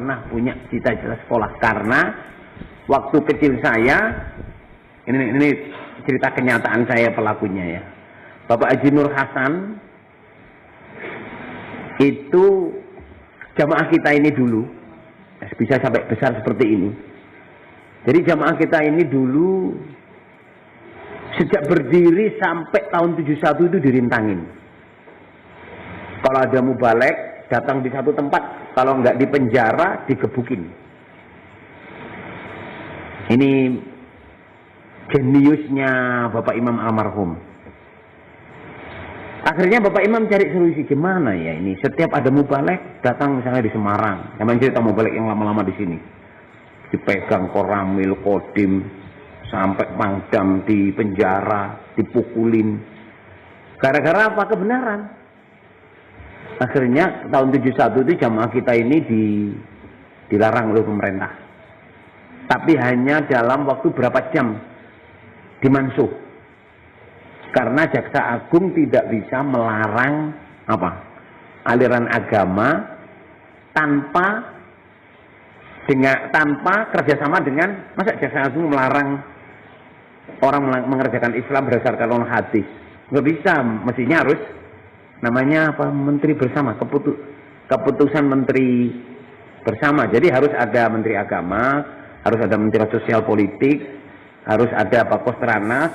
pernah punya cita-cita sekolah karena waktu kecil saya, ini cerita kenyataan saya pelakunya ya. Bapak Haji Nur Hasan itu jamaah kita ini dulu bisa sampai besar seperti ini. Jadi jamaah kita ini dulu sejak berdiri sampai tahun 71 itu dirintangin. Kalau ada mubalek datang di satu tempat, kalau nggak di penjara digebukin. Ini jeniusnya Bapak Imam almarhum. Akhirnya Bapak Imam cari solusi gimana ya ini. Setiap ada mubalek datang misalnya di Semarang. Yang cerita mubalek yang lama-lama di sini. Dipegang Koramil, Kodim, sampai Pangdam di penjara, dipukulin. Gara-gara apa? Kebenaran. Akhirnya tahun 71 itu jamaah kita ini dilarang oleh pemerintah. Tapi hanya dalam waktu berapa jam dimansuh. Karena Jaksa Agung tidak bisa melarang aliran agama tanpa kerjasama dengan, masa Jaksa Agung melarang orang mengerjakan Islam berdasarkan hadis? Nggak bisa, mestinya harus namanya menteri bersama, keputusan menteri bersama. Jadi harus ada menteri agama, harus ada menteri sosial politik, harus ada Kostranas,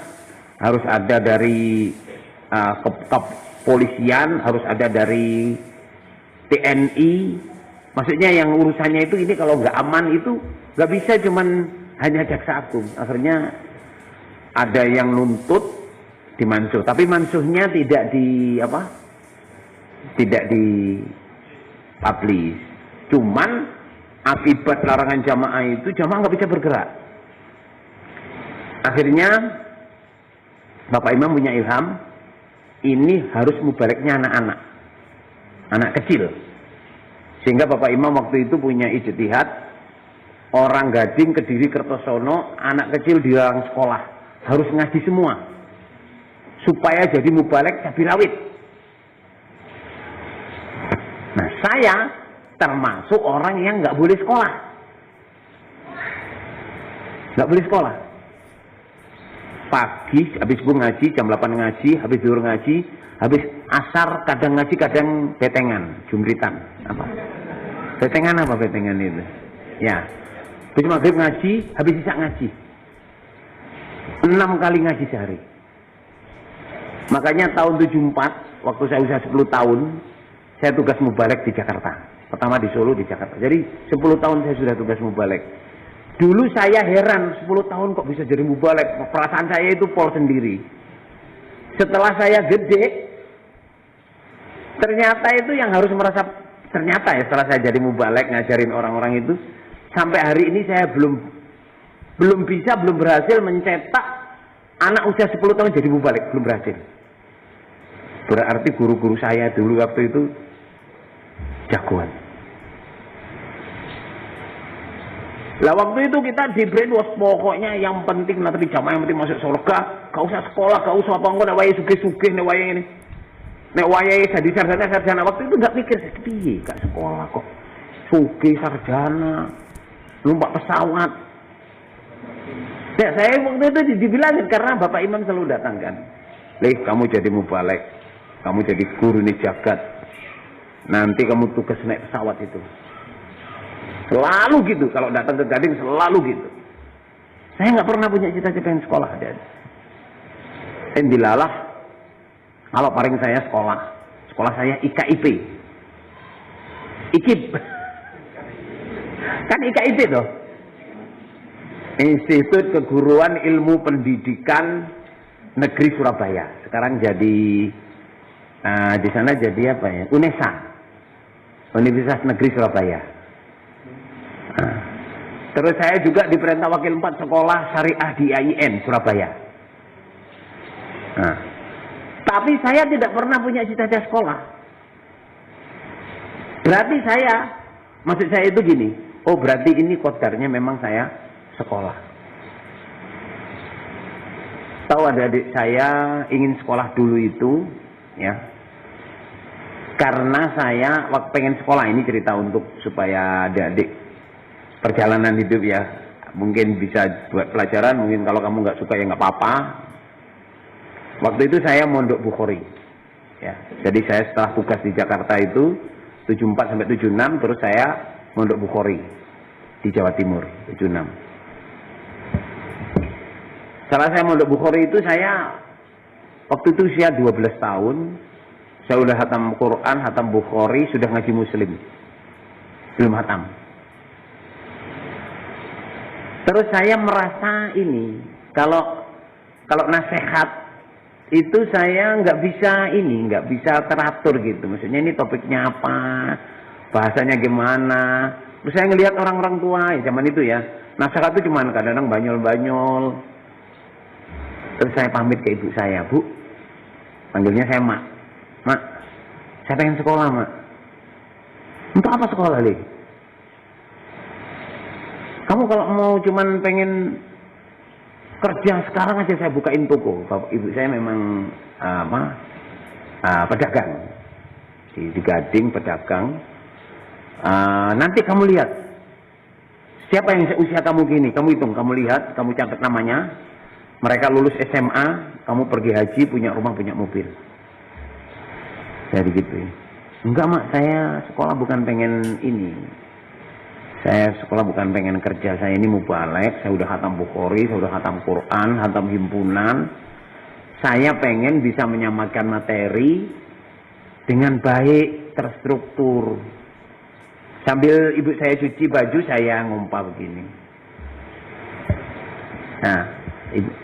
harus ada dari kepolisian, harus ada dari TNI. Maksudnya yang urusannya itu ini kalau nggak aman itu nggak bisa cuman hanya Jaksa Agung. Akhirnya ada yang nuntut dimansuh, tapi mansuhnya tidak di publish. Cuman akibat larangan jamaah itu jamaah nggak bisa bergerak. Akhirnya Bapak Imam punya ilham, ini harus mubareknya anak-anak, anak kecil. Sehingga Bapak Imam waktu itu punya ijtihad, orang Gading, Kediri, Kertosono, anak kecil dilarang sekolah, harus ngaji semua, supaya jadi mubalek cabai rawit. Nah, saya termasuk orang yang nggak boleh sekolah, nggak boleh sekolah. Pagi habis subuh ngaji, jam 8 ngaji, habis zuhur ngaji, habis asar kadang ngaji, kadang betengan, jumritan. Apa? Betengan apa betengan itu? Ya. Habis maghrib ngaji, habis isya ngaji. 6 kali ngaji sehari. Makanya tahun 74, waktu saya usia 10 tahun, saya tugas mubalek di Jakarta. Pertama di Solo, di Jakarta. Jadi 10 tahun saya sudah tugas mubalek. Dulu saya heran, 10 tahun kok bisa jadi mubalek. Perasaan saya itu pol sendiri. Setelah saya gede, ternyata itu yang harus merasa, ternyata ya setelah saya jadi mubalek ngajarin orang-orang itu, sampai hari ini saya belum berhasil mencetak anak usia 10 tahun jadi mubalek, belum berhasil. Berarti guru-guru saya dulu waktu itu jagoan. Lah waktu itu kita di brainwash, pokoknya yang penting nanti jamaah, yang penting masuk surga, gak usah sekolah, gak usah apa enggak, nek wayahe sugih-sugih, nek wayahe ini. Nek wayahe jadi sarjana waktu itu enggak mikir piye gak sekolah kok. Sugih sarjana, numpak pesawat. Ya, saya waktu itu dibilangin karena Bapak Imam selalu datang kan. Lih, kamu jadi mubalek, kamu jadi guru nih jagat. Nanti kamu tugas naik pesawat itu. Selalu gitu, kalau datang ke Gading selalu gitu. Saya nggak pernah punya cita-cita yang sekolah. Endilalah, kalau paling saya sekolah saya IKIP. IKIP. Kan IKIP toh. Institut Keguruan Ilmu Pendidikan Negeri Surabaya. Sekarang jadi di sana jadi apa ya? UNESA. Universitas Negeri Surabaya. Terus saya juga diperintah wakil 4 sekolah syariah di IAIN Surabaya. Tapi saya tidak pernah punya cita-cita sekolah. Berarti maksud saya itu gini, oh berarti ini kodarnya memang saya sekolah. Tahu adik-adik saya ingin sekolah dulu itu, ya. Karena saya waktu pengen sekolah, ini cerita untuk supaya adik-adik perjalanan hidup ya. Mungkin bisa buat pelajaran, mungkin kalau kamu nggak suka ya nggak apa-apa. Waktu itu saya mondok Bukhari. Ya, jadi saya setelah tugas di Jakarta itu 74 sampai 76, terus saya mondok Bukhari di Jawa Timur 76. Setelah saya mondok Bukhari itu saya waktu itu usia 12 tahun, saya udah hatam Quran, hatam Bukhari, sudah ngaji Muslim. Belum hatam. Terus saya merasa ini, kalau nasihat itu saya nggak bisa teratur gitu. Maksudnya ini topiknya apa, bahasanya gimana. Terus saya ngelihat orang-orang tua ya zaman itu ya, nasihat itu cuma kadang-kadang banyol-banyol. Terus saya pamit ke ibu saya, Bu, panggilnya saya Mak. Mak, saya pengen sekolah, Mak. Untuk apa sekolah, Le? Kamu kalau mau cuman pengen kerja sekarang aja saya bukain toko. Bapak ibu saya memang pedagang di Gading, pedagang. Nanti kamu lihat siapa yang usia kamu gini, kamu hitung, kamu lihat, kamu catat namanya. Mereka lulus SMA, kamu pergi haji, punya rumah, punya mobil. Jadi gitu. Enggak, Mak, saya sekolah bukan pengen ini. Saya sekolah bukan pengen kerja, saya ini mubalek, saya udah khatam Bukhari, saya udah khatam Quran, khatam himpunan. Saya pengen bisa menyamakan materi dengan baik, terstruktur. Sambil ibu saya cuci baju, saya ngompa begini. Nah,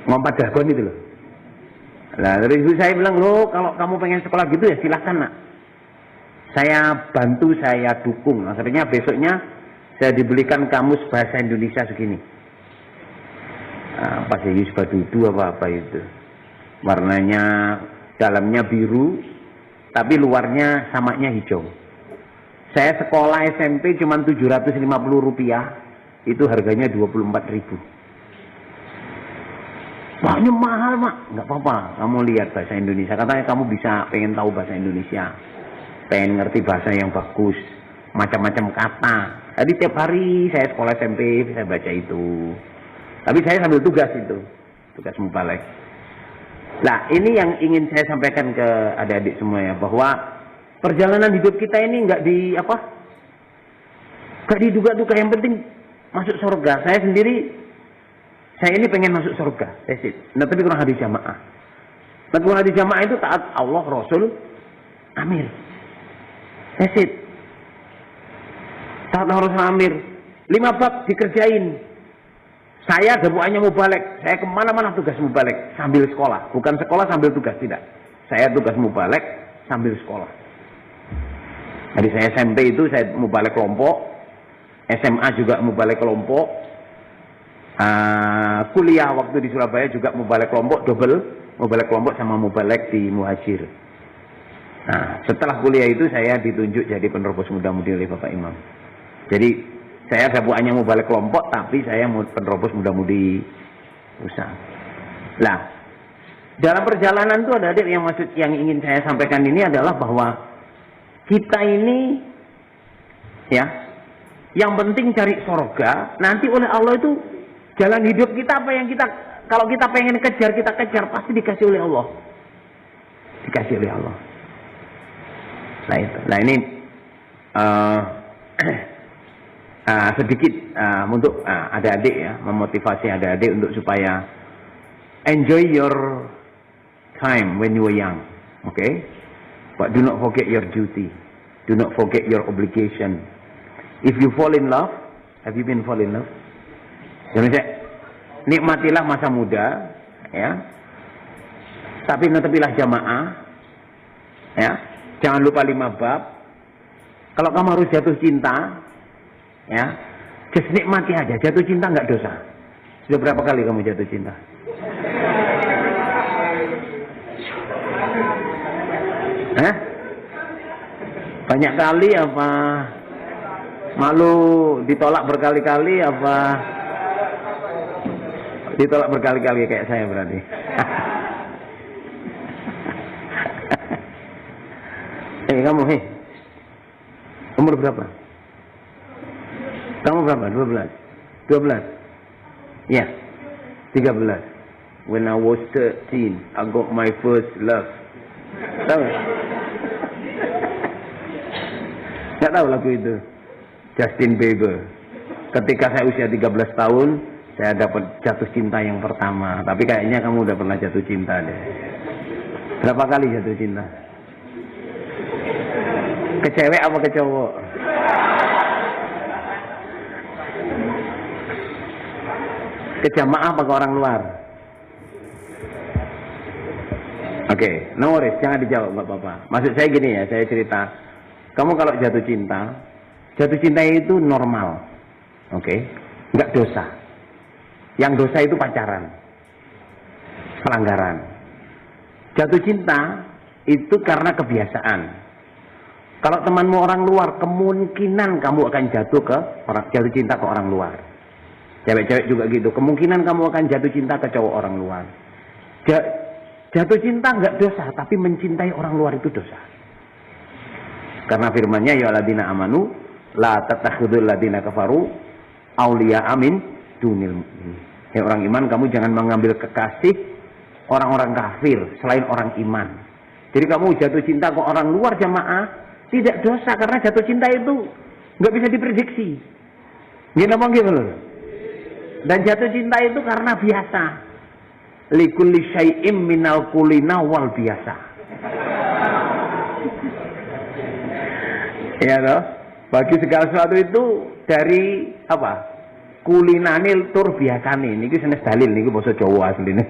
ngompa dagon itu loh. Nah, terus ibu saya bilang, loh kalau kamu pengen sekolah gitu ya silahkan, Nak. Saya bantu, saya dukung. Akhirnya besoknya saya dibelikan kamus bahasa Indonesia segini. Apa sih, Yusbadudu apa itu. Warnanya, dalamnya biru, tapi luarnya samaknya hijau. Saya sekolah SMP cuma Rp750, itu harganya Rp24.000. Wah, ini mahal, Mak. Nggak apa-apa, kamu lihat bahasa Indonesia. Katanya kamu bisa pengen tahu bahasa Indonesia. Pengen ngerti bahasa yang bagus. Macam-macam kata. Jadi tiap hari saya sekolah SMP, saya baca itu. Tapi saya sambil tugas itu. Tugas mubalek. Nah, ini yang ingin saya sampaikan ke adik-adik semua ya. Bahwa perjalanan hidup kita ini nggak diduga-duga. Yang penting masuk surga. Saya ini pengen masuk surga. Nah, tapi kurang hadis jamaah. Nah, kurang hadis jamaah itu taat Allah, Rasul, Amir. Taat Allah, Rasul, Amir. 5 bab dikerjain. Saya gabuannya mubalek. Saya kemana-mana tugas mubalek sambil sekolah. Bukan sekolah sambil tugas, tidak. Saya tugas mubalek sambil sekolah. Jadi saya SMP itu saya mubalek kelompok. SMA juga mubalek kelompok. Kuliah waktu di Surabaya juga mubalek kelompok, double. Mubalek kelompok sama mubalek di Muhajir. Nah, setelah kuliah itu saya ditunjuk jadi penerobos muda-mudi oleh Bapak Imam. Jadi saya gabuannya mubalek kelompok, tapi saya penerobos muda-mudi usaha. Nah, dalam perjalanan itu ada yang ingin saya sampaikan ini adalah bahwa kita ini ya, yang penting cari surga. Nanti oleh Allah itu jalan hidup kita apa yang kita, kalau kita pengen kejar, kita kejar, pasti dikasih oleh Allah. Dikasih oleh Allah. Nah itu. Nah ini sedikit untuk adik-adik ya, memotivasi adik-adik untuk supaya enjoy your time when you are young, okay? But do not forget your duty, do not forget your obligation. If you fall in love, have you been fall in love? Jadi nikmatilah masa muda, ya. Tapi netepilah jamaah, ya. Jangan lupa 5 bab. Kalau kamu harus jatuh cinta, ya, just nikmati aja. Jatuh cinta nggak dosa. Sudah berapa kali kamu jatuh cinta? Banyak kali apa? Malu ditolak berkali-kali apa? Ditolak berkali-kali kayak saya berarti. Kamu umur berapa? Kamu berapa? 12? 12? Ya, 13. When I was 13, I got my first love. Tahu? Nggak tahu lagu itu? Justin Bieber. Ketika saya usia 13 tahun, saya dapat jatuh cinta yang pertama. Tapi kayaknya kamu udah pernah jatuh cinta deh. Berapa kali jatuh cinta? Ke cewek apa ke cowok? Ke jamaah apa ke orang luar? Oke, no worries, jangan dijawab nggak apa-apa. Maksud saya gini ya, saya cerita. Kamu kalau jatuh cinta itu normal, oke? Nggak dosa. Yang dosa itu pacaran, pelanggaran. Jatuh cinta itu karena kebiasaan. Kalau temanmu orang luar, kemungkinan kamu akan jatuh cinta ke orang luar. Cewek-cewek juga gitu. Kemungkinan kamu akan jatuh cinta ke cowok orang luar. Jatuh cinta nggak dosa, tapi mencintai orang luar itu dosa. Karena firman-Nya ya alladzina amanu la tattakhidul ladzina kafaru auliya amin dunil mu'minin. Ya orang iman, kamu jangan mengambil kekasih orang-orang kafir selain orang iman. Jadi kamu jatuh cinta ke orang luar jamaah tidak dosa, karena jatuh cinta itu nggak bisa diprediksi. Gini ngomong gitu loh. Dan jatuh cinta itu karena biasa. Likulli syai'im minal kulina wal biasa. Ya toh? Bagi segala sesuatu itu dari apa? Kulinanil tur biasane. Niki senes dalil niki basa Jawa asline.